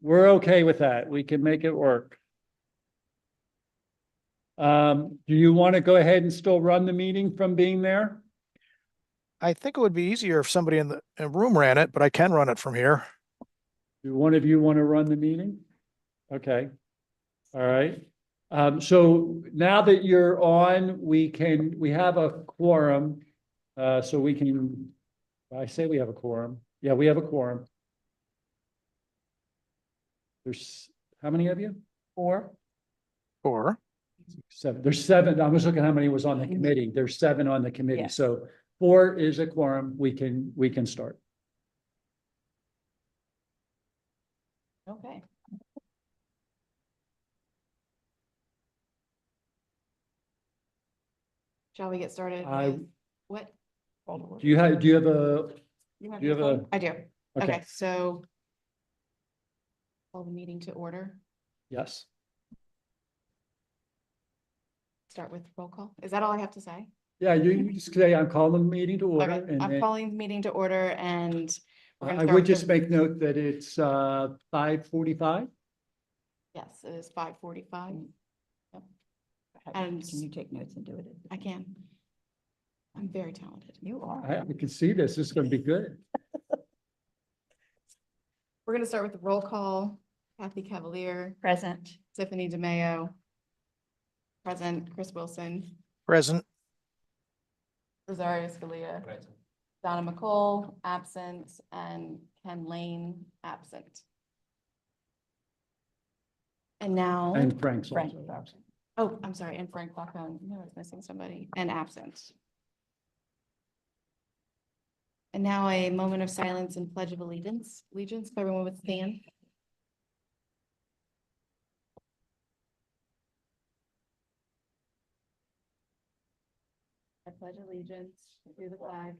We're okay with that. We can make it work. Do you want to go ahead and still run the meeting from being there? I think it would be easier if somebody in the room ran it, but I can run it from here. Do one of you want to run the meeting? Okay. All right. So now that you're on, we have a quorum. So we can, I say we have a quorum. Yeah, we have a quorum. There's, how many of you? Or Or Seven. There's seven. I was looking how many was on the committee. There's seven on the committee. Yeah. So 4 is a quorum. We can start. okay. Shall we get started? I- with What? Do you have a, You have do you your have a- phone? I do. okay, Okay, so call the meeting to order. yes. Start with roll call. Is that all I have to say? Yeah, you just say, I'm calling the meeting to order. Okay, And I'm then calling the meeting to order and we're gonna I start would with just the- make note that it's 5:45. Yes, it is 5:45. Can And- you take notes and do it? I can. I'm very talented. You are. I can see this. This is going to be good. We're gonna start with the roll call. Kathy Cavalier, Present. Tiffany DeMayo. Present, Chris Wilson, present. Rosario Scalia. Donna McCall, absent, and Ken Lane, absent. And now, And Frank's Frank also. was absent. oh, I'm sorry, and Frank Falcone, no, I was missing somebody, and absent. And now a moment of silence and pledge of allegiance. Allegiance, if everyone would stand. I pledge allegiance to the flag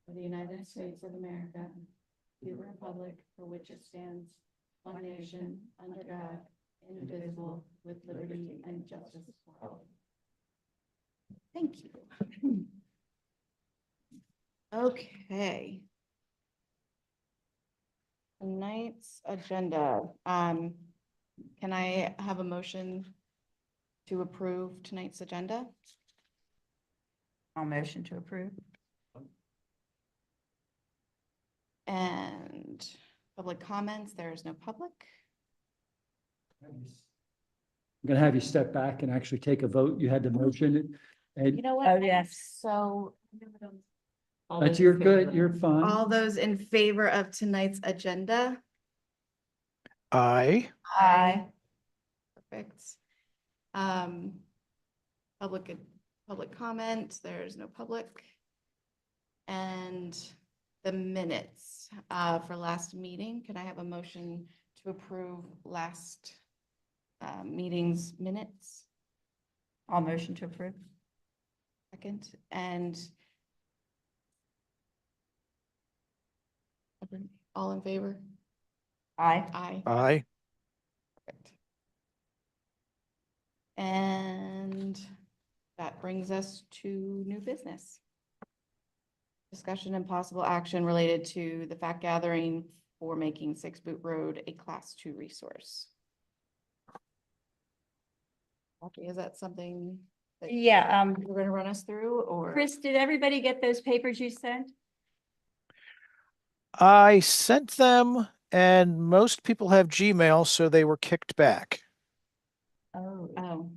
of the United States of America, to the republic for which it stands, one nation, under God, indivisible, with liberty and justice for all. Thank you. Okay. Tonight's agenda, can I have a motion to approve tonight's agenda? I'll motion to approve. And public comments, there is no public. I'm going to have you step back and actually take a vote. You had the motion. And You know what? Oh, yes. So. that's you're good. You're fine. All those in favor of tonight's agenda? Aye. Aye. Perfect. Public comment, there's no public. And the minutes, for last meeting, can I have a motion to approve last, meeting's minutes? I'll motion to approve. Second, and all in favor? Aye. Aye. Aye. Perfect. And that brings us to new business. Discussion and possible action related to the fact gathering for making 6 Boot Road a Class 2 resource. Okay, is that something that Yeah, you're gonna run us through, or? Chris, did everybody get those papers you sent? I sent them and most people have Gmail, so they were kicked back. Oh. Oh,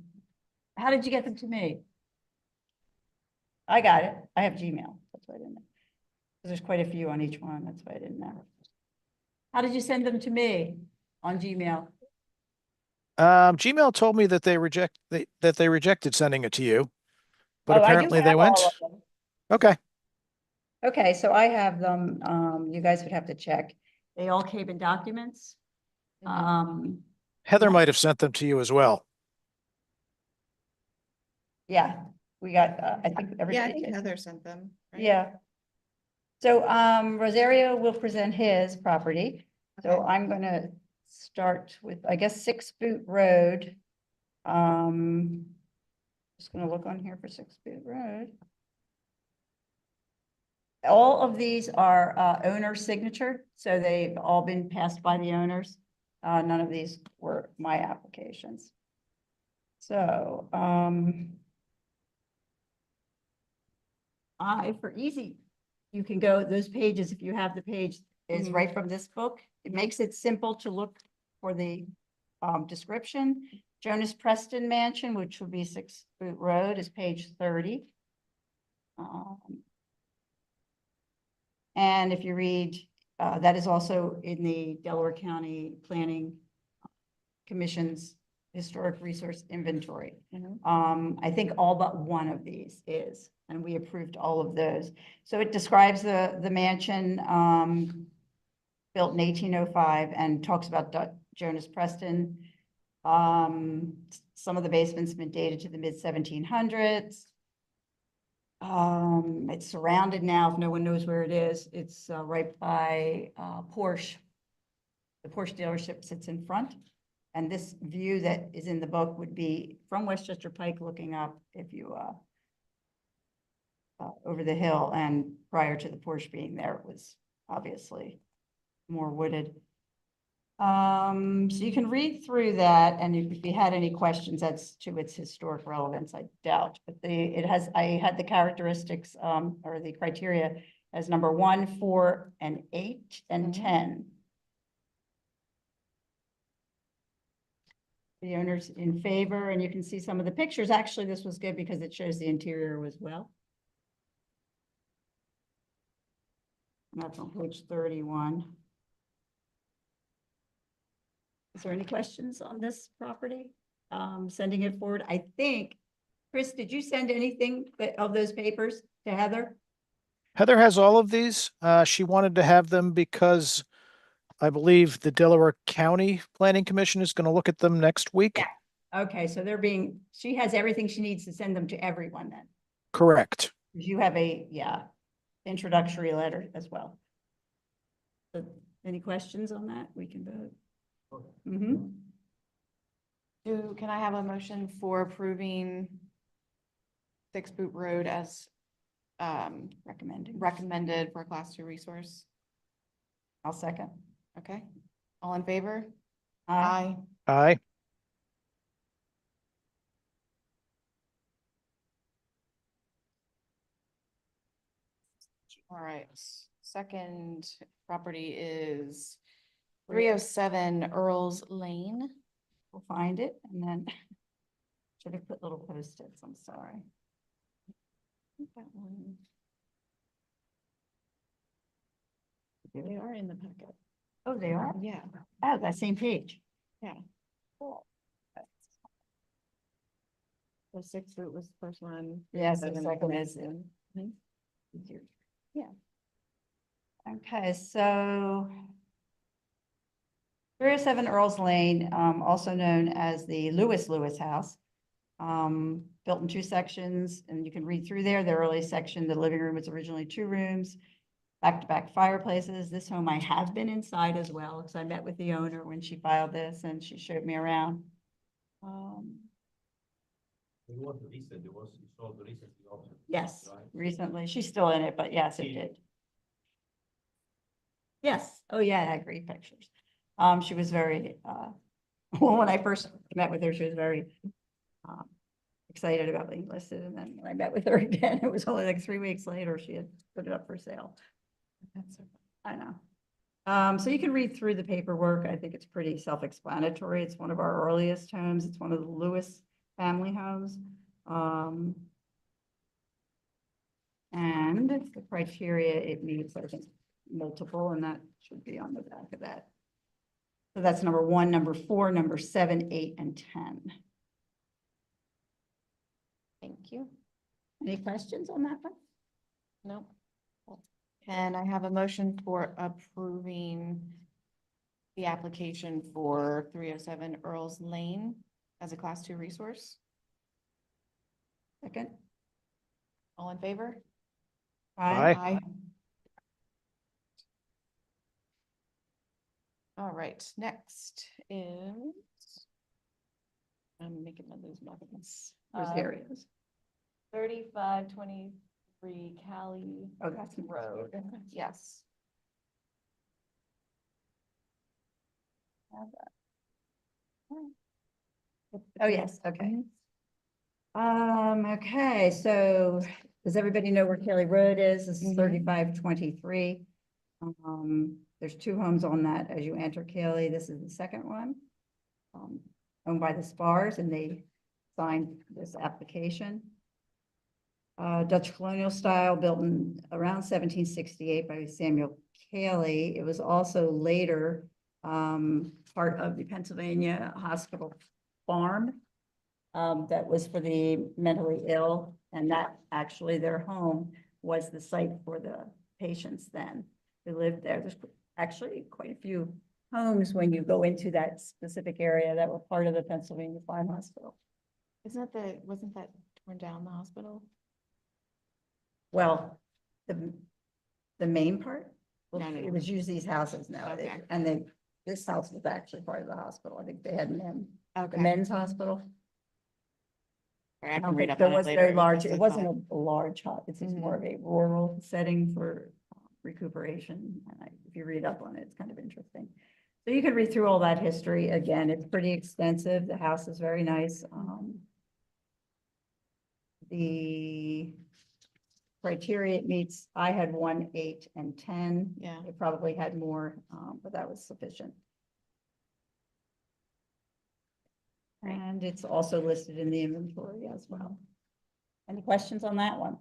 How did you get them to me? I got it. I have Gmail. That's why I didn't know. 'Cause there's quite a few on each one. That's why I didn't know. How did you send them to me on Gmail? Gmail told me that they rejected sending it to you, but Oh, I do apparently they have went. all of them. Okay. Okay, so I have them. You guys would have to check. They all came in documents. Heather Yeah. might have sent them to you as well. Yeah, we got, I think yeah, I everybody think did. Heather sent them. right? Yeah. So, Rosario will present his property. So Okay. I'm gonna start with, I guess, 6 Boot Road. Just gonna look on here for 6 Boot Road. All of these are owner signature, so they've all been passed by the owners. None of these were my applications. So, for easy, you can go, those pages, if you have the page, is Mhm. right from this book. It makes it simple to look for the description. Jonas Preston Mansion, which would be 6 Boot Road, is page 30. And if you read, that is also in the Delaware County Planning Commission's Historic Resource Inventory. I think all but one of these is, and we approved all of those. So it describes the mansion, built in 1805, and talks about Jonas Preston. Some of the basements have been dated to the mid 1700s. It's surrounded now, if no one knows where it is, it's right by Porsche. The Porsche dealership sits in front. And this view that is in the book would be from Westchester Pike looking up if you over the hill, and prior to the Porsche being there, it was obviously more wooded. So you can read through that, and if you had any questions as to its historic relevance, I doubt, but I had the characteristics, or the criteria as number 1, 4, and 8, and 10. The owner's in favor, and you can see some of the pictures. Actually, this was good because it shows the interior as well. And that's on page 31. Is there any questions on this property? Sending it forward. I think, Chris, did you send anything of those papers to Heather? Heather has all of these. She wanted to have them because I believe the Delaware County Planning Commission is going to look at them next week. Yeah. Okay, so she has everything she needs to send them to everyone then. Correct. You have introductory letter as well. So, any questions on that? We can vote. Can I have a motion for approving 6 Boot Road as recommended for a class 2 resource? I'll second. Okay, all in favor? Aye. Aye. All right, second property is 307 Earles Lane. We'll find it, and then should have put little post-its, I'm sorry. I think that one. They are in the packet. Oh, they are? Yeah. Oh, that same page. Yeah. Cool. The 6 Boot was the first one. Yes, the 7 second is Mhm. easier. Yeah. Okay, so 307 Earles Lane, also known as the Lewis House, built in 2 sections, and you can read through there. The early section, the living room was originally 2 rooms, back-to-back fireplaces. This home I have been inside as well, because I met with the owner when she filed this, and she showed me around. Yes, recently. She's still in it, but yes, it did. Yes. Oh, yeah, I had great pictures. She was very, when I first met with her, she was very excited about being listed. And then when I met with her again, it was only like 3 weeks later, she had put it up for sale. That's so I know. So you can read through the paperwork. I think it's pretty self-explanatory. It's one of our earliest homes. It's one of the Lewis family homes. And the criteria it meets, I think, multiple, and that should be on the back of that. So that's number 1, number 4, number 7, 8, and 10. Thank you. Any questions on that one? No. Can I have a motion for approving the application for 307 Earles Lane as a class 2 resource? Second? All in favor? Aye. All right, next is, I'm making my lose my buttons. Those areas. 3520 Caley Oh, that's Road. Yes. Oh, yes, okay. Okay, so does everybody know where Caley Road is? This is 3523. There's two homes on that as you enter Caley. This is the second one. Owned by the Spars, and they signed this application. Dutch colonial style, built in around 1768 by Samuel Caley. It was also later part of the Pennsylvania Hospital Farm that was for the mentally ill, and that actually their home was the site for the patients then who lived there. There's actually quite a few homes when you go into that specific area that were part of the Pennsylvania Farm Hospital. Wasn't that torn down, the hospital? Well, the main part, well, No. it was used these houses now, Okay. and then this house was actually part of the hospital. I think they had the Okay. men's hospital. I I can read think up there on it was later. very large, because it it's wasn't not- a large hut, it's just more of a rural setting for recuperation. And if you read up on it, it's kind of interesting. So you could read through all that history. Again, it's pretty extensive. The house is very nice. The criteria it meets, I had 1, 8, and 10. Yeah. It probably had more, but that was sufficient. Right. And it's also listed in the inventory as well. Any questions on that one?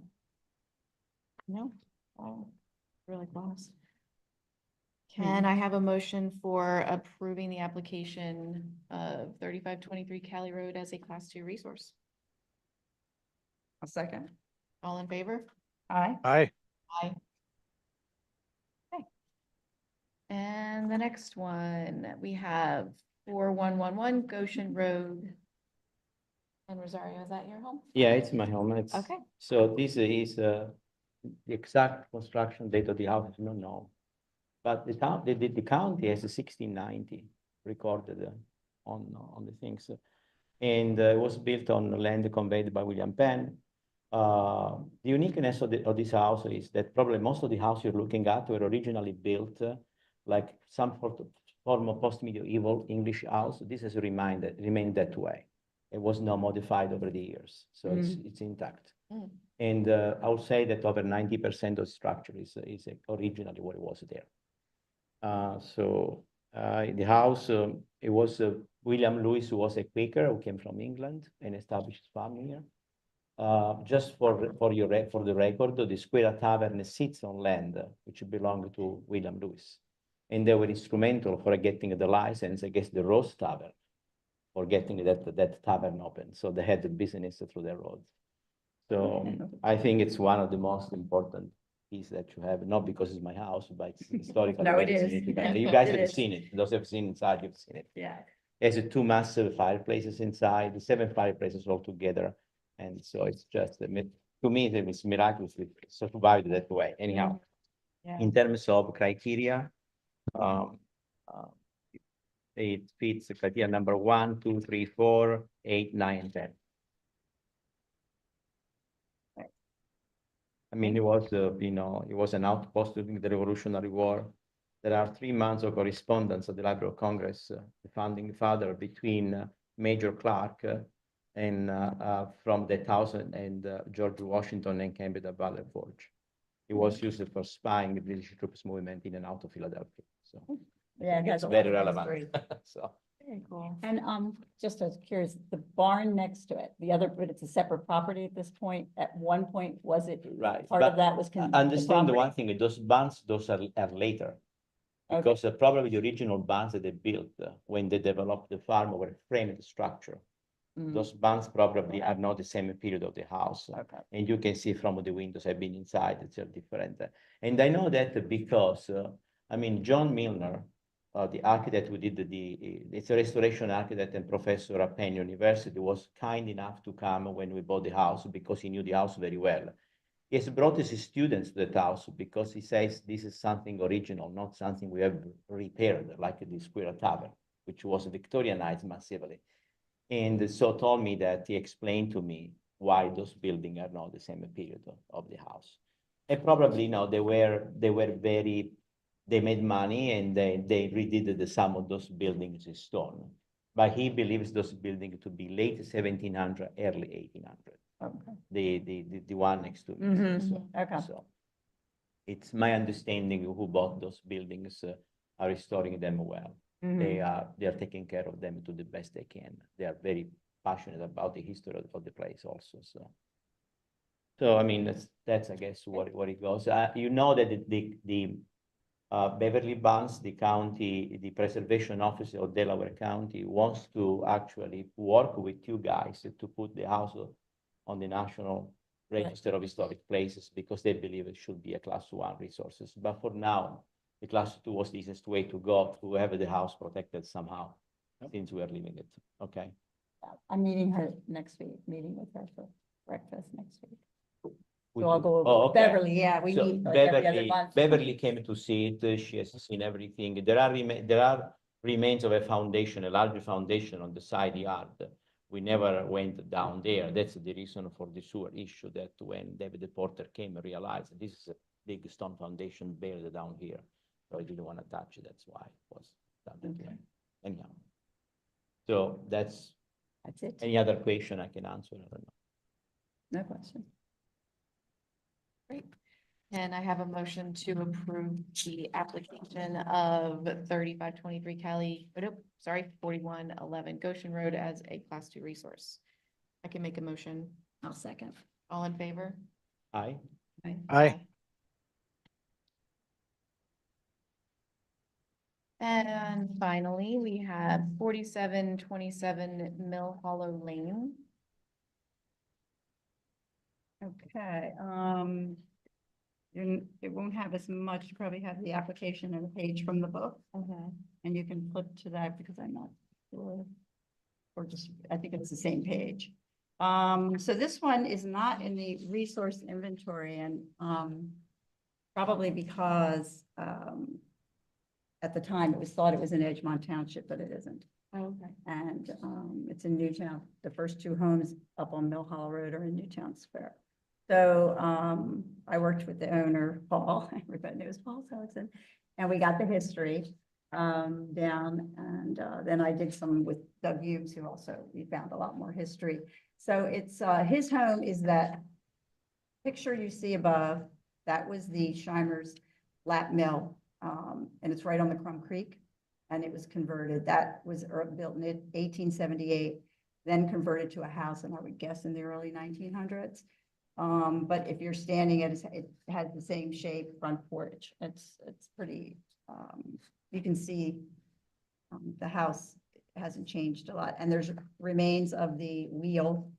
No. Oh, really close. Can I have a motion for approving the application of 3523 Caley Road as a class 2 resource? A second. All in favor? Aye. Aye. Aye. Okay. And the next one, we have 4111 Goshen Road. And Rosario, is that your home? Yeah, it's my home. It's, Okay. so this is the exact construction date of the house is not known. But the town, the county has a 1690 recorded on the things. And it was built on land conveyed by William Penn. The uniqueness of this house is that probably most of the houses you're looking at were originally built like some form of post-medieval English house. This has remained that way. It was not modified over the years, so it's intact. Mm. And I would say that over 90% of the structure is originally what it was there. The house, it was William Lewis, who was a Quaker who came from England and established his farm here. Just for the record, the Square Tavern sits on land which belonged to William Lewis, and they were instrumental for getting the license against the Rose Tavern, for getting that tavern open. So they had the business through the road. So I think it's one of the most important piece that you have, not because it's my house, but it's historical. No, it is. You guys It have is. seen it. Those who have seen inside, you've seen it. Yeah. It has 2 massive fireplaces inside, 7 fireplaces all together. And so it's just, to me, it's miraculously survived that way. Anyhow, Yeah. in terms of criteria, it fits criteria number 1, 2, 3, 4, 8, 9, and 10. I mean, it was, it was an outpost during the Revolutionary War. There are 3 months of correspondence at the Library of Congress, the founding father, between Major Clark and from that house and George Washington and Camden Valley Forge. It was used for spying the British troops movement in and out of Philadelphia. So Yeah, it has it's a lot very of relevant. history. So Very cool. And just as curious, the barn next to it, the other, but it's a separate property at this point. At one point, was it right. part But of that was? understand the one property? thing, those barns, those are later. Okay. Because probably the original barns that they built when they developed the farm were framed structure. Mm. Those barns probably are not the same period of the house. Okay. And you can see from the windows, I've been inside, it's different. And I know that because, I mean, John Milner, the architect who did it's a restoration architect and professor at Penn University, was kind enough to come when we bought the house because he knew the house very well. He has brought his students to the house because he says this is something original, not something we have repaired, like the Square Tavern, which was Victorianized massively. And so told me that he explained to me why those buildings are not the same period of the house. And probably, they made money and they redid some of those buildings in stone. But he believes those buildings to be late 1700, early 1800. Okay. The one next to me. Mhm. So, Okay. so it's my understanding who bought those buildings are restoring them well. Mhm. They are taking care of them to the best they can. They are very passionate about the history of the place also. So I mean that's I guess what it goes. You know that the Beverly Barnes, the preservation officer of Delaware County, wants to actually work with you guys to put the house on the National Register of Historic Places because they believe it should be a Class 1 resources. But for now, the Class 2 was the easiest way to go to have the house protected somehow, since we are leaving it. Okay. I'm meeting her next week, meeting with her for breakfast next week. Would So I'll you- go Oh, over okay. Beverly, yeah, we So meet like every other Beverly, month. Beverly came to see it. She has seen everything. There are remains of a foundation, a larger foundation on the side yard. We never went down there. That's the reason for the sewer issue, that when David Porter came and realized this is a big stone foundation buried down here. So I didn't want to touch it. That's why it was done that way. Anyhow. So that's it. any other question I can answer. I don't know. No question. Great. And I have a motion to approve the application of 3523 Caley, 4111 Goshen Road as a Class 2 resource. I can make a motion. I'll second. All in favor? Aye. Aye. And finally, we have 4727 Mill Hollow Lane. Okay, it won't have as much, you probably have the application and a page from the book, and you can flip to that because I'm not sure. Or just, I think it's the same page. So this one is not in the resource inventory and, probably because, at the time it was thought it was in Edgemont Township, but it isn't. Okay. And, it's in Newtown. The first two homes up on Mill Hollow Road are in Newtown Square. So, I worked with the owner, Paul, everybody knows Paul Seligson, and we got the history, down, and, then I did some with Doug Hughes, who also, we found a lot more history. So it's, his home is that picture you see above, that was the Scheimer's lap mill, and it's right on the Crum Creek, and it was converted. That was built in 1878, then converted to a house, and I would guess in the early 1900s. But if you're standing at it has the same shape, front porch. It's pretty, you can see the house hasn't changed a lot. And there's remains of the wheel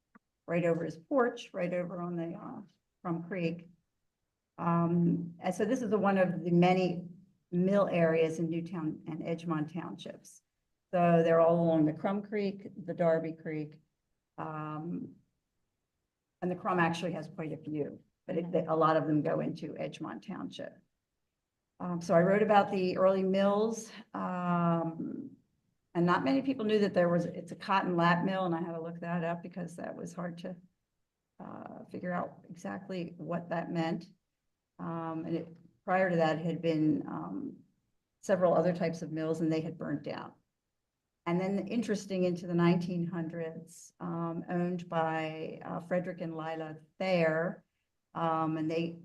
right over his porch, right over on the Crum Creek. And so this is one of the many mill areas in Newtown and Edgemont Townships. So they're all along the Crum Creek, the Darby Creek. And the Crum actually has quite a few, but a lot of them go into Edgemont Township. So I wrote about the early mills, and not many people knew that it's a cotton lap mill, and I had to look that up because that was hard to figure out exactly what that meant. And prior to that had been several other types of mills, and they had burnt down. And then interesting into the 1900s, owned by Frederick and Lila Thayer, and they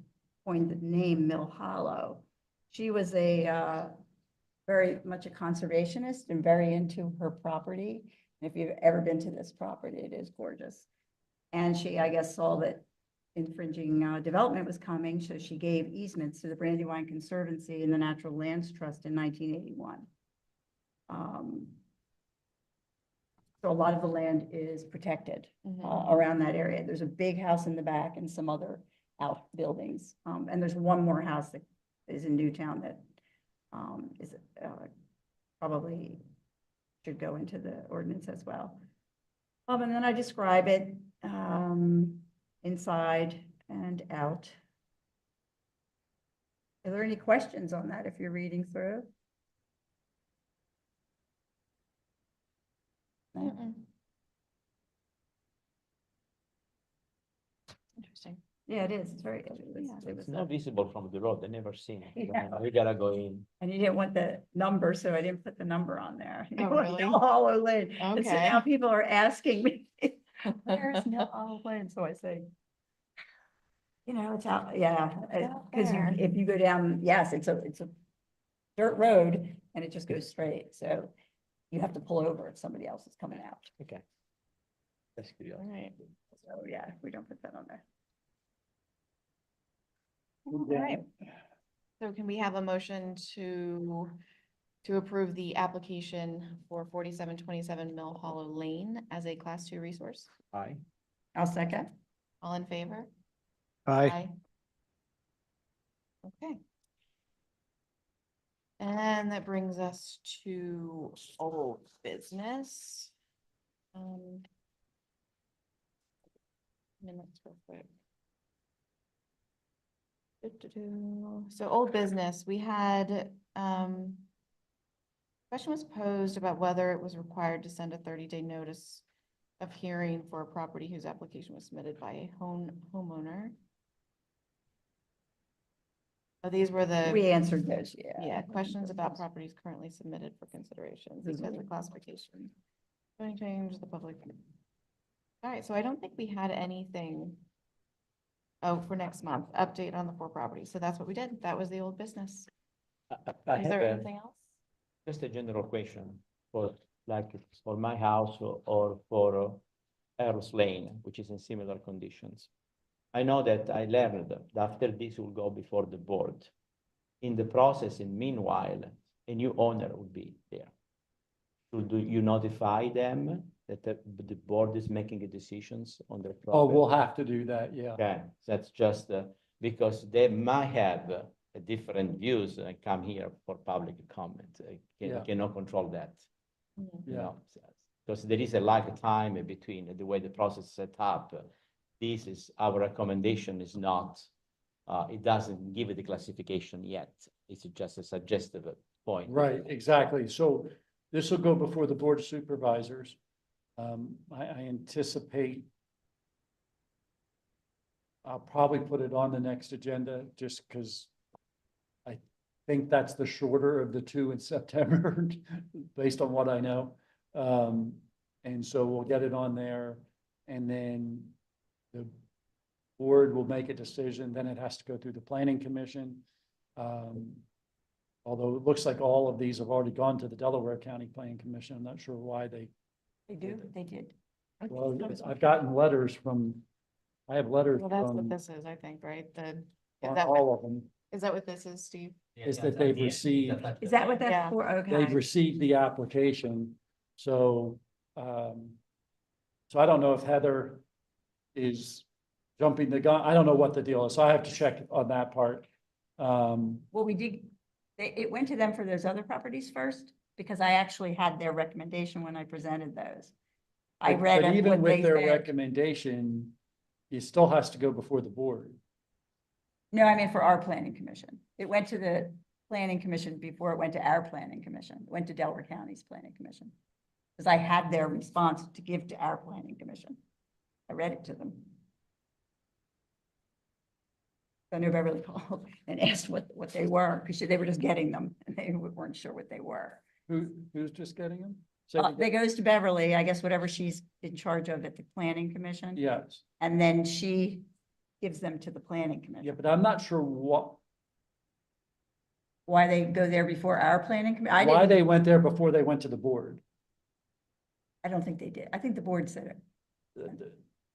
coined the name Mill Hollow. She was very much a conservationist and very into her property. And if you've ever been to this property, it is gorgeous. And she, I guess, saw that infringing development was coming, so she gave easements to the Brandywine Conservancy and the Natural Lands Trust in 1981. So a lot of the land is protected around that area. There's a big house in the back and some other outbuildings. And there's one more house that is in Newtown that is probably should go into the ordinance as well. And then I describe it inside and out. Are there any questions on that if you're reading through? interesting. Yeah, it is. It's very, it It's was, not visible from the road. I never seen it. Yeah. You gotta go in. and you didn't want the number, so I didn't put the number on there. You Oh, want really? Mill Hollow Lane. And so Okay. now people are asking me, where's Mill Hollow Lane? So I say, it's out, yeah, Out because there. if you go down, yes, it's a dirt road and it just goes straight. So you have to pull over if somebody else is coming out. Okay. That's curious. All right. So yeah, we don't put that on there. All right. So can we have a motion to approve the application for 4727 Mill Hollow Lane as a class 2 resource? Aye. I'll second. All in favor? Aye. Okay. And that brings us to old business. Minutes real quick. So old business, we had, question was posed about whether it was required to send a 30-day notice of hearing for a property whose application was submitted by a homeowner. Oh, these were We the, answered those, yeah. yeah, questions about properties currently submitted for consideration This is because what- of classification. Going to change the public. All right, so I don't think we had anything. Oh, for next month, update on the 4 properties. So that's what we did. That was the old business. I Is have there a- anything else? just a general question for like for my house or for Earles Lane, which is in similar conditions. I know that I learned that after this will go before the board. In the process, in meanwhile, a new owner will be there. Should you notify them that the board is making a decisions on their property? Oh, we'll have to do that, yeah. Okay, that's just because they might have a different views and come here for public comment. Yeah. Cannot control that, Mhm. you Yeah. know, because there is a lag time between the way the process is set up. This is, our recommendation is not, it doesn't give it the classification yet. It's just a suggestive point. Right, exactly. So this will go before the Board of Supervisors. I anticipate I'll probably put it on the next agenda just because I think that's the shorter of the 2 in September, based on what I know. And so we'll get it on there, and then the board will make a decision, then it has to go through the planning commission. Although it looks like all of these have already gone to the Delaware County Planning Commission. I'm not sure why they, They do, they did. well, I've gotten letters from, I have letters Well, that's what from this is, I think, right? on Is that all of them, what this is, Steve? is that they've received, Is that what Yeah. that's for? Okay. they've received the application. So, so I don't know if Heather is jumping the gun. I don't know what the deal is. So I have to check on that part. Well, we did, it went to them for those other properties first, because I actually had their recommendation when I presented those. I But- read But it, even what with they their said. recommendation, it still has to go before the board. No, I mean for our planning commission. It went to the planning commission before it went to our planning commission. It went to Delaware County's planning commission. Because I had their response to give to our planning commission. I read it to them. So I knew Beverly called and asked what they were, because they were just getting them and they weren't sure what they were. Who's just getting them? Say it They again. goes to Beverly, I guess whatever she's in charge of at the planning commission. Yes, And then she gives them to the planning yeah, commission. but I'm not sure Why they go there before our planning commission? I why didn't, they went there before they went to the board. I don't think they did. I think the board said it.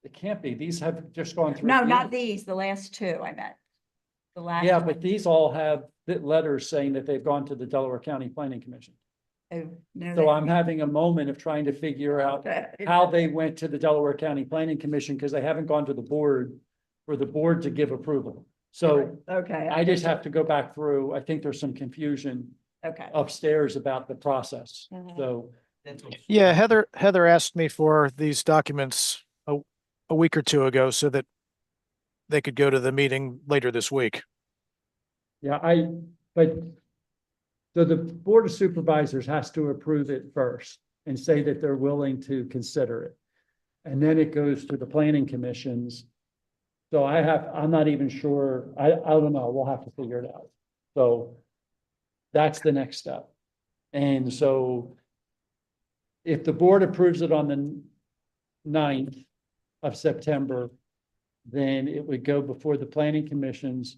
It can't be. These have just gone through. No, not these, the last 2 I met. The last. Yeah, one. but these all have letters saying that they've gone to the Delaware County Planning Commission. Oh, no, So they- I'm having a moment of trying to figure out how they went to the Delaware County Planning Commission, because they haven't gone to the board for the board to give approval. So Okay. I just have to go back through. I think there's some confusion Okay. upstairs about the process. Mhm. So, Yeah, Heather asked me for these documents a week or 2 ago so that they could go to the meeting later this week. yeah, so the Board of Supervisors has to approve it first and say that they're willing to consider it. And then it goes to the planning commissions. So I'm not even sure, I don't know, we'll have to figure it out. So that's the next step. And so if the board approves it on the 9th of September, then it would go before the planning commissions.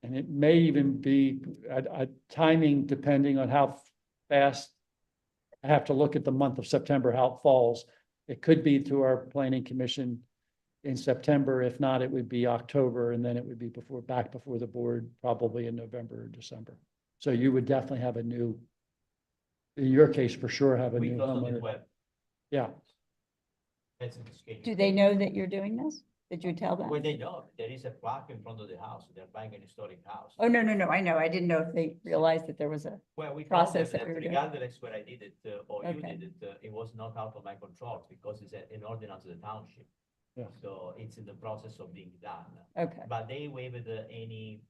And it may even be a timing depending on how fast. I have to look at the month of September, how it falls. It could be to our planning commission in September. If not, it would be October, and then it would be back before the board, probably in November or December. So you would definitely have a new, in your case, for sure, have a We new close on the homeowner. 12th. Yeah, That's in the schedule. Do they know that you're doing this? Did you tell them? Well, they know, there is a plaque in front of the house, they're buying an historic house. Oh, no, I know. I didn't know if they realized that there was a, Well, we told them process that that we were doing. regardless where I did it, or you Okay. did it, it was not out of my control because it's an ordinance of the township. Yeah. So it's in the process of being done. okay, But they waived any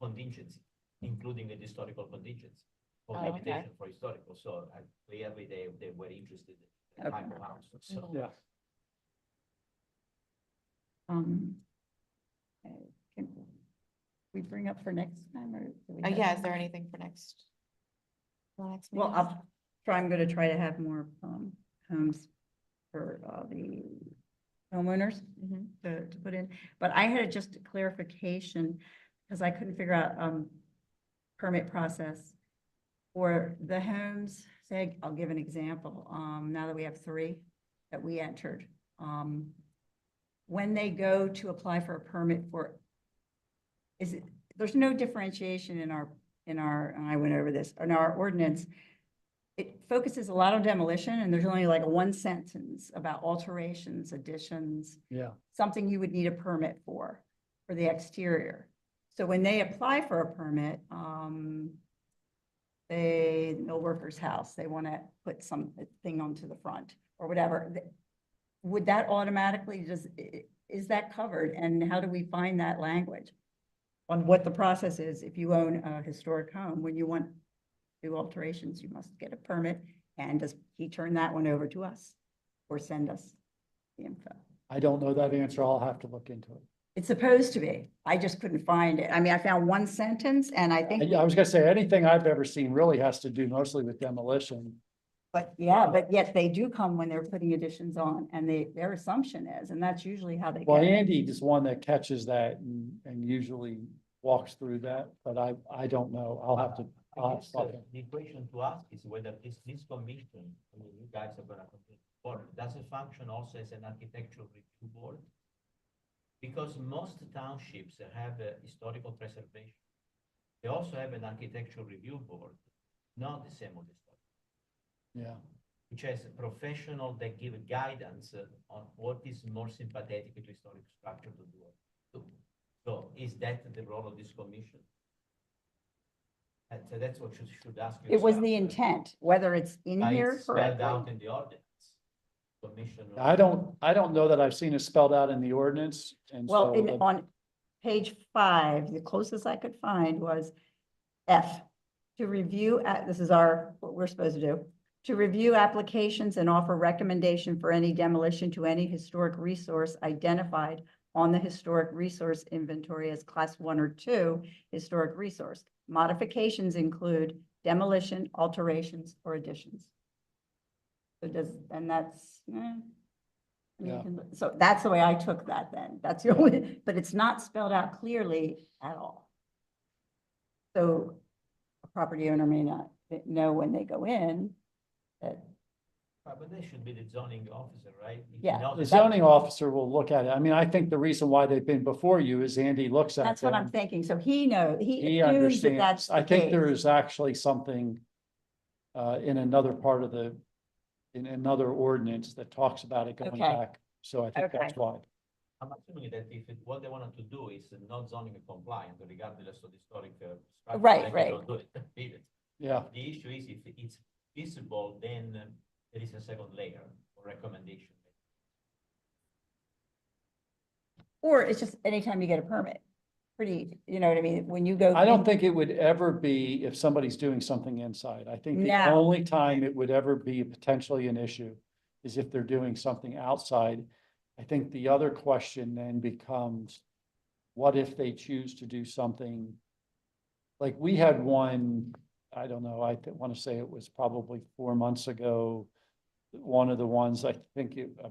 contingency, including the historical contingency for Oh, okay. limitation for historical. So clearly they were interested in the type Okay. of house, so. yeah. Can we bring up for next time or? do we have- Yeah, is there anything for next? the next Well, meeting? I'm gonna try to have more, homes for, the homeowners Mhm. to put in. But I had just a clarification, because I couldn't figure out, permit process for the homes. Say, I'll give an example, now that we have 3 that we entered. When they go to apply for a permit for, there's no differentiation in our, and I went over this, in our ordinance. It focuses a lot on demolition, and there's only like one sentence about alterations, additions, Yeah, something you would need a permit for the exterior. So when they apply for a permit, they, mill worker's house, they want to put something onto the front or whatever. Would that automatically is that covered? And how do we find that language on what the process is? If you own a historic home, when you want to do alterations, you must get a permit. And does he turn that one over to us or send us the info? I don't know that answer. I'll have to look into it. It's supposed to be. I just couldn't find it. I mean, I found one sentence and I think. I was gonna say, anything I've ever seen really has to do mostly with demolition. But yeah, but yet they do come when they're putting additions on, and their assumption is, and that's usually how they Well, get it. Andy is one that catches that and usually walks through that, but I don't know. I'll have to. I guess, the question to ask is whether this commission, I mean, you guys are gonna complete, or does it function also as an architectural review board? Because most townships have a historical preservation. They also have an architectural review board, not the same with historical, Yeah, which has a professional that give guidance on what is more sympathetic to historic structure to do. So is that the role of this commission? And so that's what you should ask yourself. It was the intent, whether it's in here It's spelled out correctly. in the ordinance. Commission. I don't know that I've seen it spelled out in the ordinance, and Well, so. on page 5, the closest I could find was F, to review, this is what we're supposed to do, to review applications and offer recommendation for any demolition to any historic resource identified on the historic resource inventory as class 1 or 2 historic resource. Modifications include demolition, alterations, or additions. So Yeah. so that's the way I took that then. That's the only, but it's not spelled out clearly at all. So a property owner may not know when they go in that, But they should be the zoning officer, right? If he Yeah. knows The that- zoning officer will look at it. I mean, I think the reason why they've been before you is Andy looks at that's what I'm them. thinking. So he knows, He he assumes that that's understands. I the think there case. is actually something in another part of in another ordinance that talks about it going Okay. back. So I think that's Okay. why. I'm assuming that what they wanted to do is not zoning compliant, regardless of the historic structure. Right, then they right. don't do it, period. Yeah, The issue is if it's feasible, then there is a second layer of recommendation. Or it's just anytime you get a permit, pretty, you know what I mean? When you go. I don't in- think it would ever be if somebody's doing something inside. I think the No. only time it would ever be potentially an issue is if they're doing something outside. I think the other question then becomes, what if they choose to do something? Like we had one, I don't know, I want to say it was probably 4 months ago. One of the ones, I'm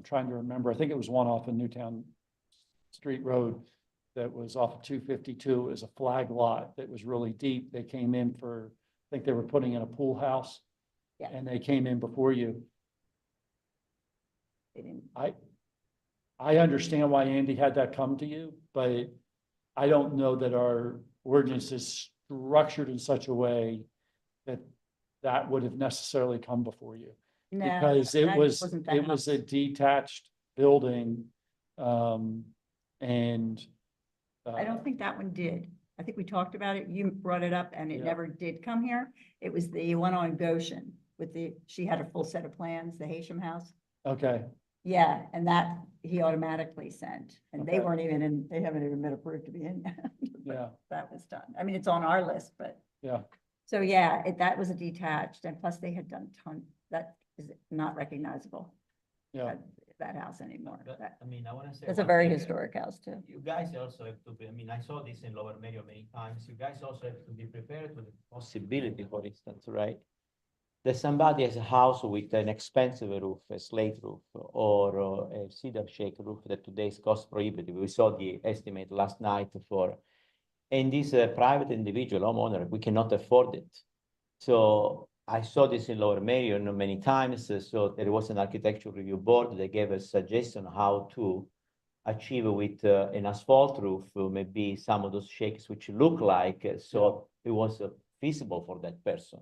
trying to remember, I think it was one off of Newtown Street Road that was off of 252. It was a flag lot that was really deep. They came in for, I think they were putting in a pool house. Yeah. And they came in before you. They didn't. I understand why Andy had that come to you, but I don't know that our ordinance is structured in such a way that that would have necessarily come before you. No, Because that wasn't the it was a house. detached building, and. I don't think that one did. I think we talked about it. You brought it up and it Yeah. never did come here. It was the one on Goshen with she had a full set of plans, the Haysham house. Okay, Yeah, and that he automatically sent, and they Okay. weren't even in, they haven't even been approved to be in. yet. But yeah, that was done. I mean, it's on our list, but. yeah, So yeah, that was a detached, and plus they had done that is not recognizable, yeah. that house anymore. But, That- I mean, I wanna say. That's a one very thing, historic house too. You guys also have to be, I mean, I saw this in Lower Merion many times. You guys also have to be prepared to the possibility, for instance, right? That somebody has a house with an expensive roof, a slate roof, or a cedar shake roof that today is cost prohibitive. We saw the estimate last night for, and this private individual homeowner, we cannot afford it. So I saw this in Lower Merion many times. So there was an architectural review board that gave a suggestion how to achieve with an asphalt roof, maybe some of those shakes which look like, so it was feasible for that person.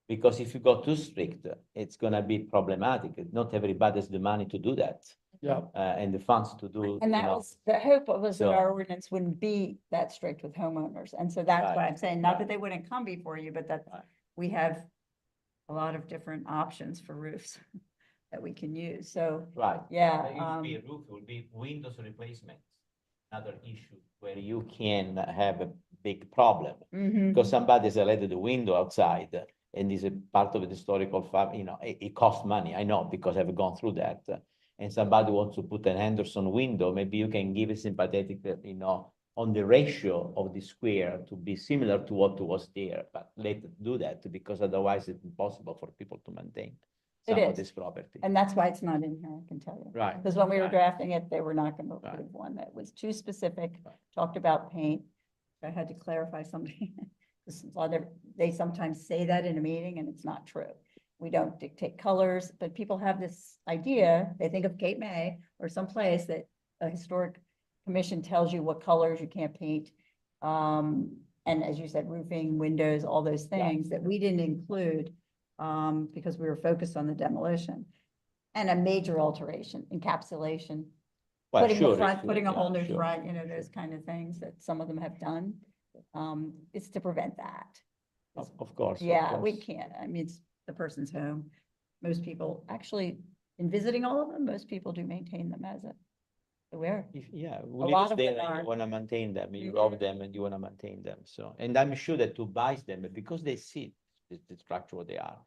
Because if you go too strict, it's gonna be problematic. Not everybody has the money to do that, Yeah, and the funds to do, And you that know. was, the hope was that So- our ordinance wouldn't be that strict with homeowners. And so that's why Right, I'm saying, not that right. they wouldn't come before you, but that Right. we have a lot of different options for roofs that we can use. So, Right. yeah, It would be a roof, it would be windows replacement, another issue where you can have a big problem. mhm. Because somebody has let the window outside and is a part of the historical farm, you know, it costs money, I know, because I've gone through that. And somebody wants to put an Henderson window, maybe you can give a sympathetic, you know, on the ratio of the square to be similar to what was there, but let it do that, because otherwise it's impossible for people to maintain It some of is. this property. And that's why it's not in here, I can tell you. Right. Because when we were right. drafting it, they were not going to Right. approve one that was too specific, Right. talked about paint. I had to clarify something. They sometimes say that in a meeting and it's not true. We don't dictate colors, but people have this idea, they think of Cape May or someplace that a historic commission tells you what colors you can't paint. And as you said, roofing, windows, all those Yeah. things that we didn't include because we were focused on the demolition. And a major alteration, encapsulation, Well, putting the sure, front, sure, putting a yeah, whole new sure. front, you know, those kind of things that some of them have done. It's to prevent that. Of course. of Yeah, we course. can't. I mean, it's the person's home. Most people, actually, in visiting all of them, most people do maintain them as a, where. Yeah, A we lot live of there them and are. you wanna maintain them, you Mhm. love them and you wanna maintain them, so, and I'm sure that who buys them, because they see the structure what they are.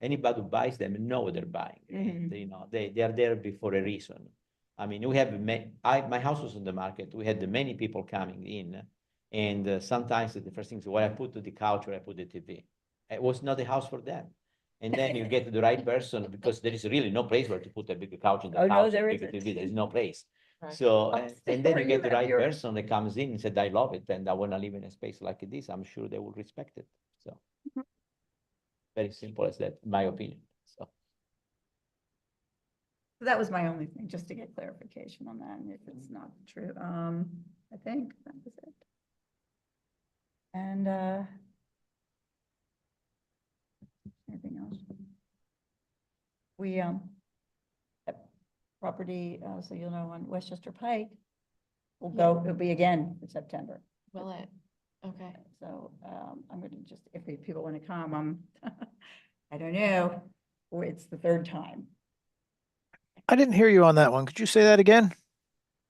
Anybody who buys them know what they're buying, and Mhm. you know, they are there before a reason. I mean, we have, my house was on the market, we had many people coming in. And sometimes the first thing is, where I put the couch, where I put the TV, it was not a house for them. And then you get the right person, because there is really no place where to put a big couch in the Oh, no, house, there a big isn't. TV, there is no place. Right. So, Upstairs and then you where get you the have right your- person that comes in and said, I love it, and I wanna live in a space like this, I'm sure they will respect it, so. Mhm. Very simple as that, my opinion, so. So that was my only thing, just to get clarification on that, and if it's not true, I think that was it. And, anything else? We, that property, so you'll know, on Westchester Pike will go, it'll be again in September. Will it? Okay. So, I'm gonna just, if people wanna come, I don't know, or it's the third time. I didn't hear you on that one. Could you say that again?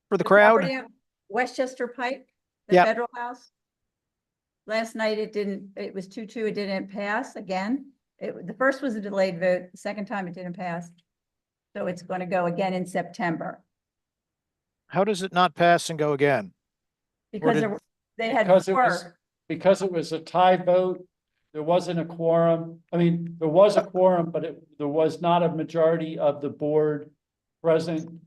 For the The crowd? property on Westchester Pike, the Yep. federal house. Last night it was 2-2, it didn't pass again. The first was a delayed vote, the second time it didn't pass. So it's gonna go again in September. How does it not pass and go again? Because did- there were- they had Because it was, four. because it was a tie vote, there wasn't a quorum. I mean, there was a quorum, but there was not a majority of the board present.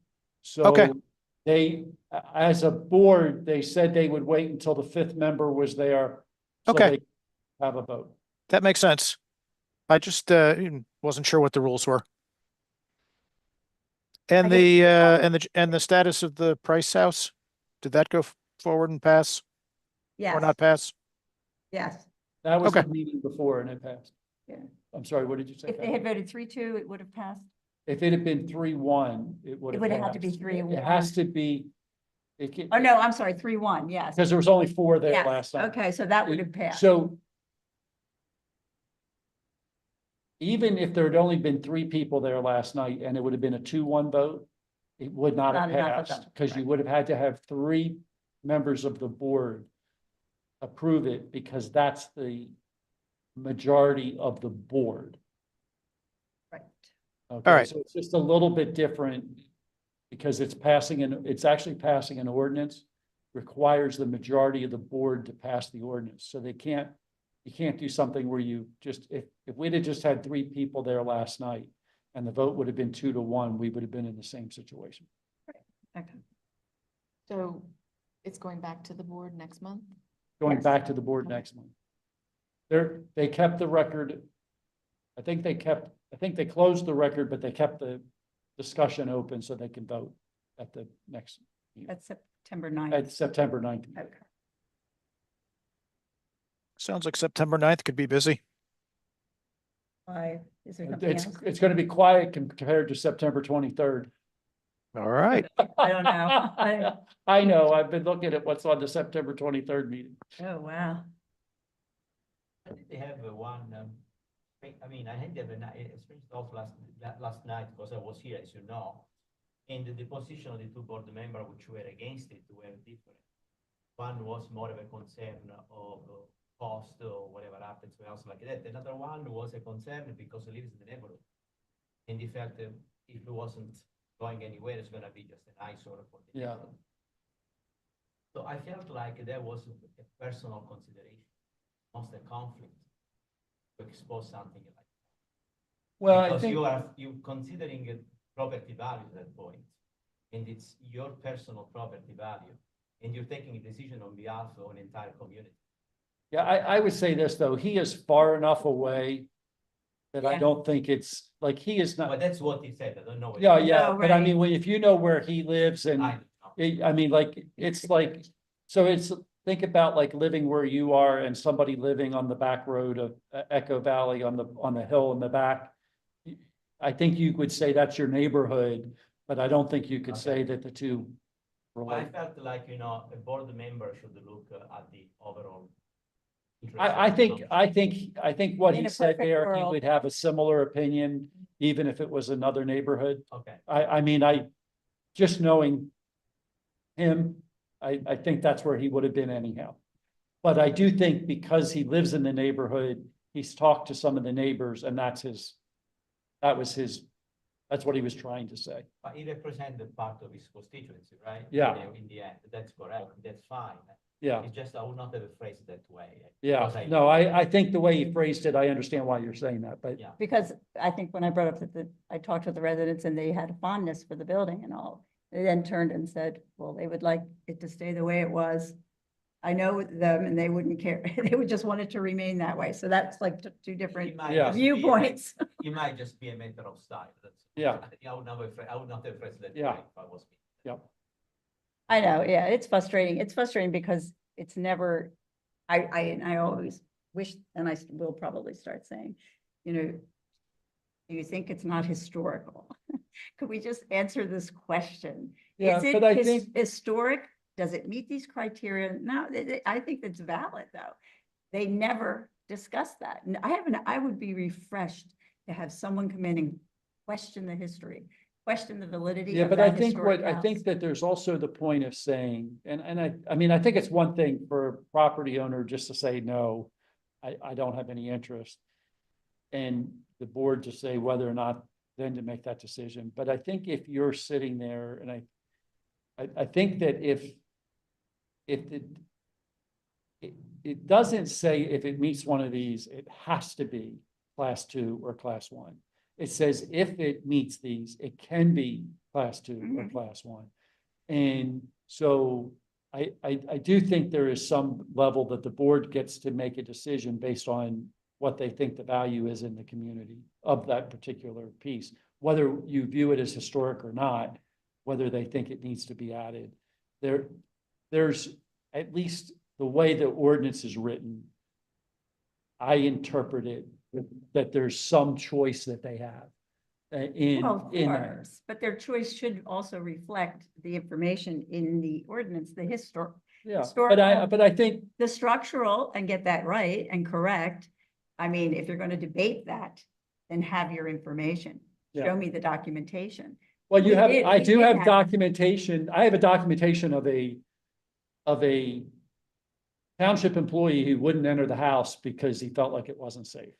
Okay. So they, as a board, they said they would wait until the fifth member was there. So Okay. they have a vote. That makes sense. I just wasn't sure what the rules were. And I the guess- and the status of the Price House, did that go forward and pass or Yes, not pass? yes. That was the Okay. meeting before and it passed. Yeah. I'm sorry, what did you say? If they had voted 3-2, it would have passed. If it had been 3-1, it would It have would have had to be passed. 3-1. It has to be, it can, Oh, no, I'm sorry, 3-1, yes. because there was only 4 there Yes, last time. okay, so that would have passed. So even if there had only been 3 people there last night and it would have been a 2-1 vote, it would not have Not enough of passed them, because you right. would have had to have 3 members of the board approve it because that's the majority of the board. Right. Okay, right. so it's just a little bit different because it's actually passing an ordinance, requires the majority of the board to pass the ordinance. So you can't do something where you just, if we'd have just had 3 people there last night and the vote would have been 2-1, we would have been in the same situation. Okay. So it's going back to the board next month? Going Yes. back to the board next month. They kept the record. I think they closed the record, but they kept the discussion open so they can vote at the next, That's September 9th. at September 19th. Okay. Sounds like September 9th could be busy. Why? Is there something else? It's going to be quiet compared to September 23rd. All right. I don't know. I know, I've been looking at what's on the September 23rd meeting. Oh, wow. I think they have one, I mean, I had them experienced off last night because I was here, as you know. And the position of the 2 board members which were against it were different. One was more of a concern of cost or whatever happens or else like that. Another one was a concern because he lives in the neighborhood. And he felt that if it wasn't going anywhere, it's gonna be just an eyesore for the Yeah. neighborhood. So I felt like there was a personal consideration, almost a conflict to expose something like that. Well, I Because think, you considering property value at that point, and it's your personal property value, and you're taking a decision on behalf of an entire community. yeah, I would say this, though, he is far enough away that I Yeah. don't think it's, like, he is But not, that's what he said, I don't know. yeah, yeah, No, but I right. mean, if you know where he lives and, I mean, like, it's like, so it's, think about like living where you are and somebody living on the back road of Echo Valley on the hill in the back. I think you would say that's your neighborhood, but I don't think you could say that the two Well, I relate. felt like, a board member should look at the overall. interest I of the think, community. I think what In he a said perfect there, he world. would have a similar opinion, even if it was another neighborhood. Okay, I mean, just knowing him, I think that's where he would have been anyhow. But I do think because he lives in the neighborhood, he's talked to some of the neighbors and that's what he was trying to say. but he represented part of his constituency, right? Yeah. In the end, that's correct, that's fine. Yeah, It's just, I would not have phrased it that way. yeah. because No, I think the way he phrased it, I understand why you're saying that, but Yeah. Because I think when I brought up that I talked with the residents and they had a fondness for the building and all, they then turned and said, well, they would like it to stay the way it was. I know them and they wouldn't care. They would just want it to remain that way. So that's like two different It might Yeah. just be a- viewpoints. It might just be a matter of style. Yeah. I would not have phrased that Yeah. way if I was me. yeah. I know, yeah, it's frustrating. It's frustrating because it's never, I always wish, and I will probably start saying, do you think it's not historical? Could we just answer this question? Yeah, Is it but I think- historic? Does it meet these criteria? No, I think it's valid, though. They never discussed that. And I would be refreshed to have someone come in and question the history, question the validity Yeah, of but I that think historic I house. think that there's also the point of saying, and I mean, I think it's one thing for a property owner just to say, no, I don't have any interest. And the board to say whether or not then to make that decision. But I think if you're sitting there and I think that if it, it doesn't say if it meets one of these, it has to be class 2 or class 1. It says if it meets these, it can be class 2 or Mhm. class 1. And so I do think there is some level that the board gets to make a decision based on what they think the value is in the community of that particular piece, whether you view it as historic or not, whether they think it needs to be added. There's at least the way the ordinance is written, I interpret it that there's some choice that they have. Well, of In that. course, but their choice should also reflect the information in the ordinance, the Yeah, historical- but I think, the structural, and get that right and correct. I mean, if you're going to debate that, then have your information. Yeah. Show me the documentation. well, We I did do have have- documentation, I have a documentation of a township employee who wouldn't enter the house because he felt like it wasn't safe.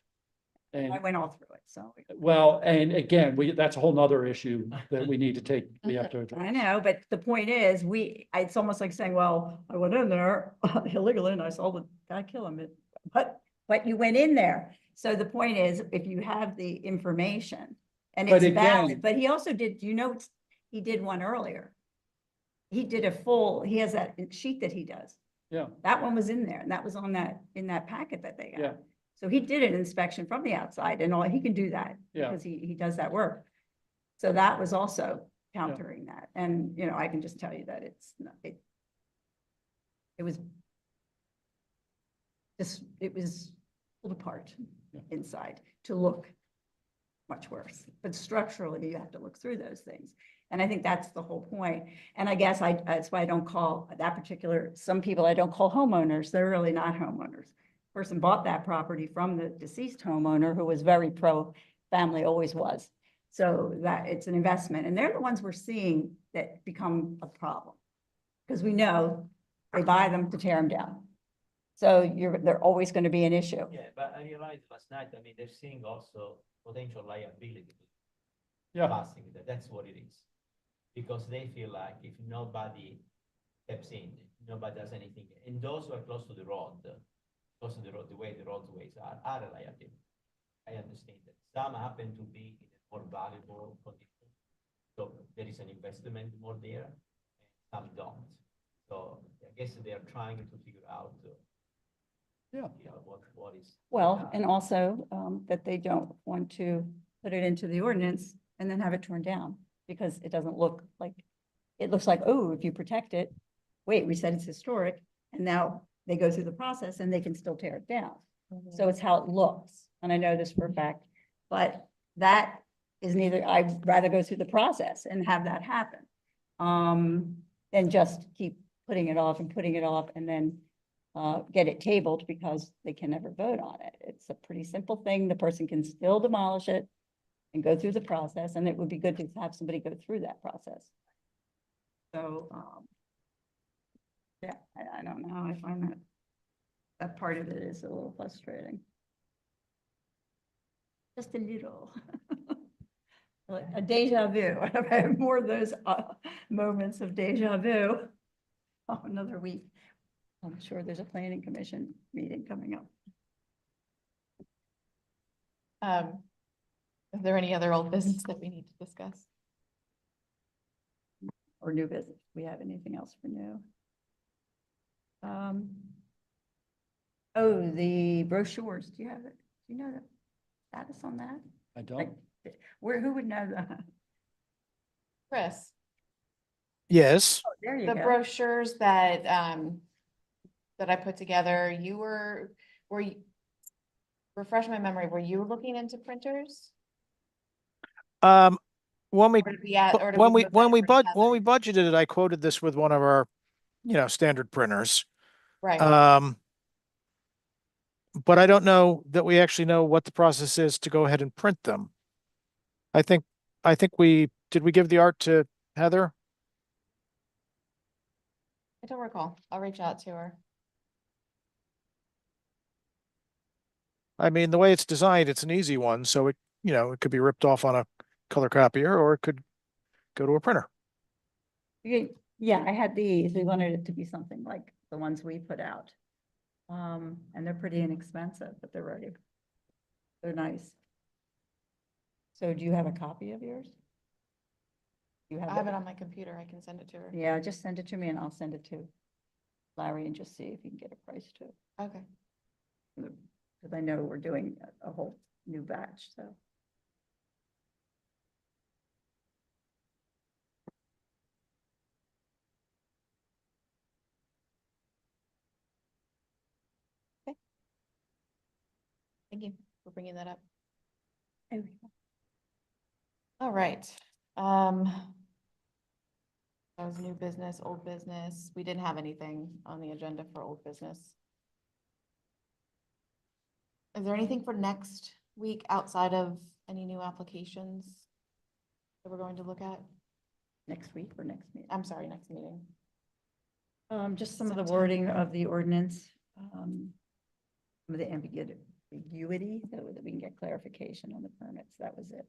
I And, went all through it, so. well, and again, that's a whole nother issue that we need to take, we have to address. I know, but the point is, it's almost like saying, well, I went in there illegally and I saw the guy kill him. But you went in there. So the point is, if you have the information and But it's valid, again- but he also did, he did one earlier. He did he has that sheet that he does. Yeah, That one was in there and that was in that packet that they got. Yeah. So he did an inspection from the outside and he can do that Yeah. because he does that work. So that was also countering that. And, I can just tell you that it was pulled apart Yeah. inside to look much worse. But structurally, you have to look through those things. And I think that's the whole point. And I guess that's why I don't call some people I don't call homeowners. They're really not homeowners. Person bought that property from the deceased homeowner who was very pro-family, always was. So that it's an investment. And they're the ones we're seeing that become a problem. Because we know they buy them to tear them down. So they're always going to be an issue. Yeah, but I realized last night, I mean, they're seeing also potential liability. yeah, Passing that, that's what it is. Because they feel like if nobody steps in, nobody does anything, and those who are close to the road, the way the roadways are a liability. I understand that. Some happen to be in a more valuable condition. So there is an investment more there, and some don't. So I guess they are trying to figure out yeah. what is. Well, and also that they don't want to put it into the ordinance and then have it torn down because it doesn't look like, it looks like, oh, if you protect it, wait, we said it's historic. And now they go through the process and they can still tear it down. So it's how it looks. And I know this for a fact, but that is I'd rather go through the process and have that happen. Than just keep putting it off and then get it tabled because they can never vote on it. It's a pretty simple thing. The person can still demolish it and go through the process, and it would be good to have somebody go through that process. So, yeah, I don't know. I find that part of it is a little frustrating. Just a little. Like a deja vu. I've had more of those moments of deja vu. Oh, another week. I'm sure there's a planning commission meeting coming up. Is there any other old business that we need to discuss? Or new business. We have anything else for new? Oh, the brochures. Do you have it? Do you know the status on that? I Like, don't, who would know that? Chris, Yes, Oh, there you the go. brochures that that I put together, were you, refresh my memory, were you looking into printers? when we, Or did we add- or did when we, move when that we for when we Heather? budgeted it, I quoted this with one of our, standard printers. Right, But I don't know that we actually know what the process is to go ahead and print them. I think did we give the art to Heather? I don't recall. I'll reach out to her. I mean, the way it's designed, it's an easy one, so it could be ripped off on a color copier or it could go to a printer. Yeah, I had these. We wanted it to be something like the ones we put out. And they're pretty inexpensive, but they're ready. They're nice. So do you have a copy of yours? You I have have it? it on my computer. I can send it to her. Yeah, just send it to me and I'll send it to Larry and just see if he can get a price too. Okay. Because I know we're doing a whole new batch, so. Thank you for bringing that up. Oh, All right. That was new business, old business. We didn't have anything on the agenda for old business. Is there anything for next week outside of any new applications that we're going to look at? next week or next meeting? I'm sorry, next meeting. Just some of the wording of the ordinance, some of the ambiguity, so that we can get clarification on the permits. That was it.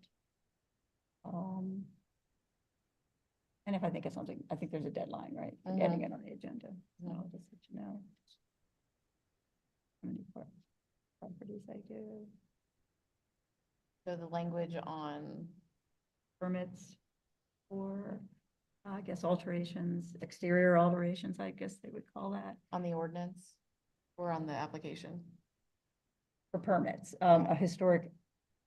And if I think of something, I think there's a deadline, right? For getting it on the agenda. So I'll just let you know. How many properties I do, So the language on, permits for, I guess, alterations, exterior alterations, I guess they would call that. on the ordinance or on the application? For permits, a historic,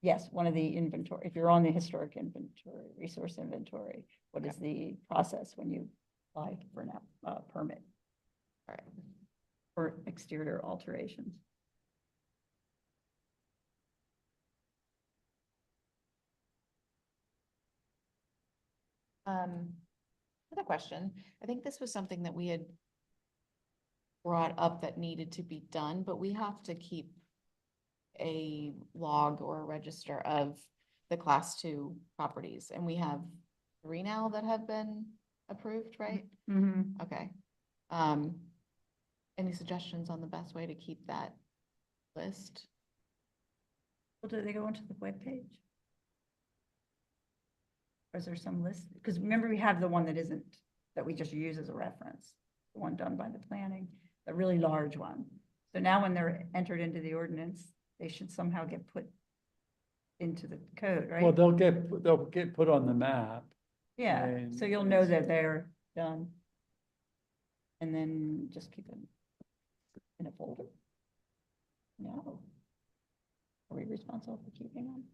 yes, one of the inventory, if you're on the historic inventory, resource inventory, what is the process when you apply for a permit All right. for exterior alterations? Another question. I think this was something that we had brought up that needed to be done, but we have to keep a log or a register of the class 2 properties, and we have 3 now that have been approved, right? Mm-hmm. Okay. Any suggestions on the best way to keep that list? Well, do they go into the webpage? Or is there some list? Because remember, we have the one that isn't, that we just use as a reference, the one done by the planning, the really large one. So now when they're entered into the ordinance, they should somehow get put into the code, right? Well, they'll get put on the map. Yeah, and so you'll know that they're done. And then just keep them in a folder. No. Are we responsible for keeping them?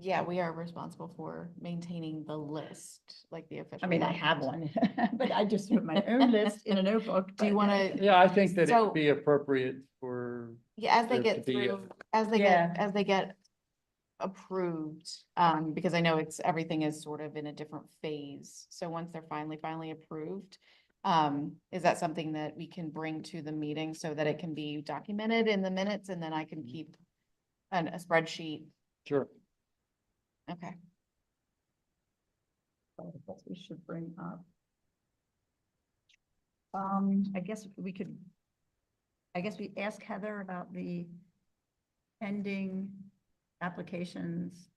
Yeah, we are responsible for maintaining the list, like the official. I mean, I list. have one, but I just put my own list in a notebook. Do you but- want to? Yeah, I think that So- it'd be appropriate for, Yeah, as they there get to be a- through, as they Yeah. get, approved, because I know everything is sort of in a different phase. So once they're finally approved, is that something that we can bring to the meeting so that it can be documented in the minutes and then I can keep a spreadsheet? sure. Okay. I guess we should bring up. I guess we ask Heather about the pending applications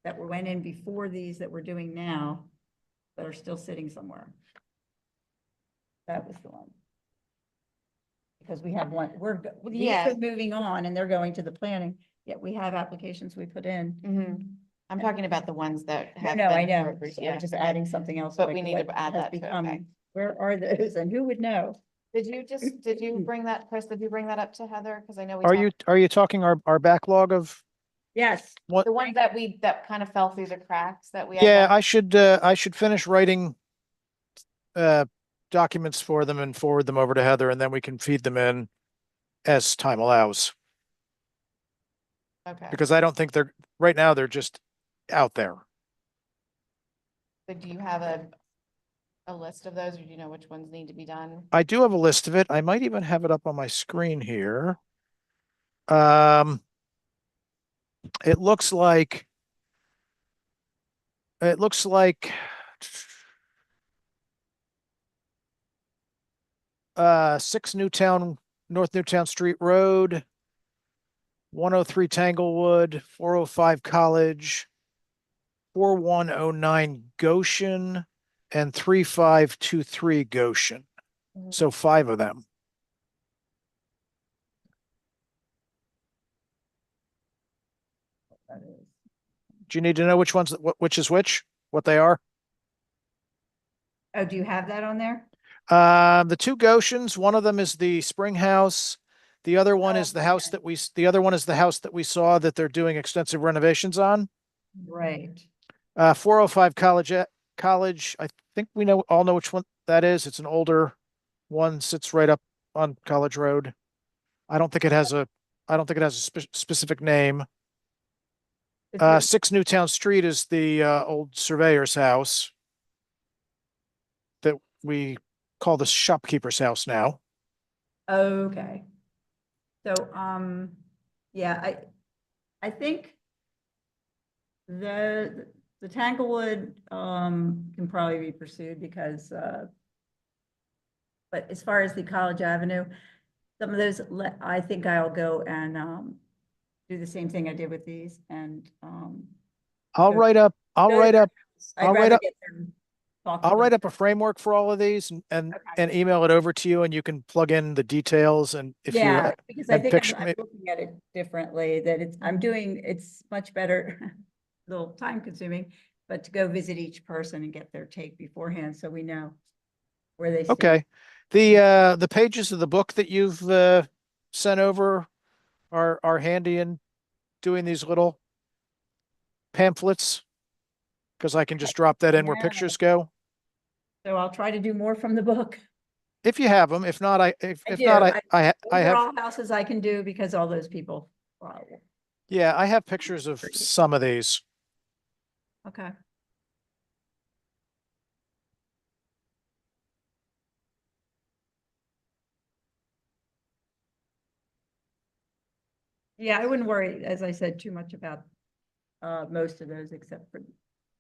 that went in before these that we're doing now, that are still sitting somewhere. That was the one. Because we have one, these Yeah. are moving on and they're going to the planning, yet we have applications we put in. I'm talking about the ones that have. No, I been know, approved, so yeah. we're just adding something else. But like we need to what add has that to it, become- okay. Where are those and who would know? Did you bring that, Chris, did you bring that up to Heather? Because I know we. Are you talking our backlog of Yes. what? The ones that kind of fell through the cracks that we. Yeah, identified? I should finish writing documents for them and forward them over to Heather, and then we can feed them in as time allows. Okay, Because I don't think right now they're just out there. so do you have a list of those, or do you know which ones need to be done? I do have a list of it. I might even have it up on my screen here. It looks like 6 North Newtown Street Road, 103 Tanglewood, 405 College, 4109 Goshen, and 3523 Goshen. So 5 of them. That is. Do you need to know which ones, which is which, what they are? Oh, do you have that on there? The 2 Goshens, one of them is the spring house. The other one is the house Okay. the other one is the house that we saw that they're doing extensive renovations on. Right. 405 College, I think we all know which one that is. It's an older one, sits right up on College Road. I don't think it has a specific name. Is it- 6 Newtown Street is the old surveyor's house that we call the shopkeeper's house now. Okay. So, yeah, I think the Tanglewood, can probably be pursued because, but as far as the College Avenue, some of those, I think I'll go and, do the same thing I did with these and, I'll Go- write up, I'll go to write their up, house. I'd I'll write rather up- get them. Talk to I'll them. write up a framework for all of these and Okay. email it over to you and you can plug in the details and if you Yeah, because I and think picture I'm looking at it differently, that it's much better, a little time consuming, but to go visit each person and get their take beforehand, so we know where they stand. Okay. The pages of the book that you've sent over are handy in doing these little pamphlets. Because I can just drop that in where Yeah. pictures go. So I'll try to do more from the book. If you have them, if not, if I not, do. I Those are have, all houses I can do because all those people. Wow. yeah, I have pictures of some of these. Okay. Yeah, I wouldn't worry, as I said, too much about most of those except for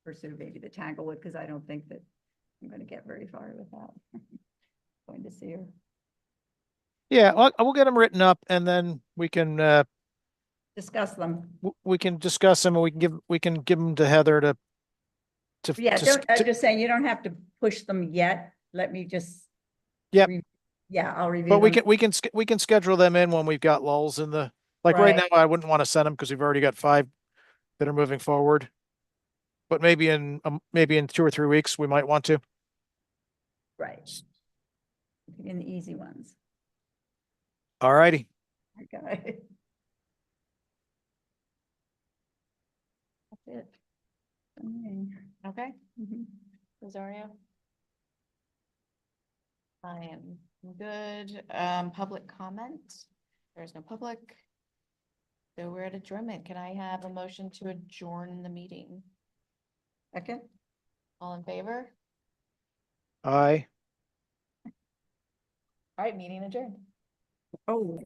pursue maybe the Tanglewood, because I don't think that I'm going to get very far with that. Going to see her. Yeah, we'll get them written up and then we can Discuss them. we can discuss them and we can give them to Heather to Yeah, to, I'm just saying, you don't have to push them yet. Let me just. Yep. Yeah, I'll review but them. we can schedule them in when we've got lulls in the like right Right. now I wouldn't want to send them because we've already got 5 that are moving forward. But maybe in 2 or 3 weeks we might want to. Right. In the easy ones. All righty. Okay. That's it. For me. Okay, Mhm. Rosario? I am good. Public comment? There's no public. So we're at adjournment. Can I have a motion to adjourn the meeting? Okay. All in favor? Aye. All right, meeting adjourned. Oh.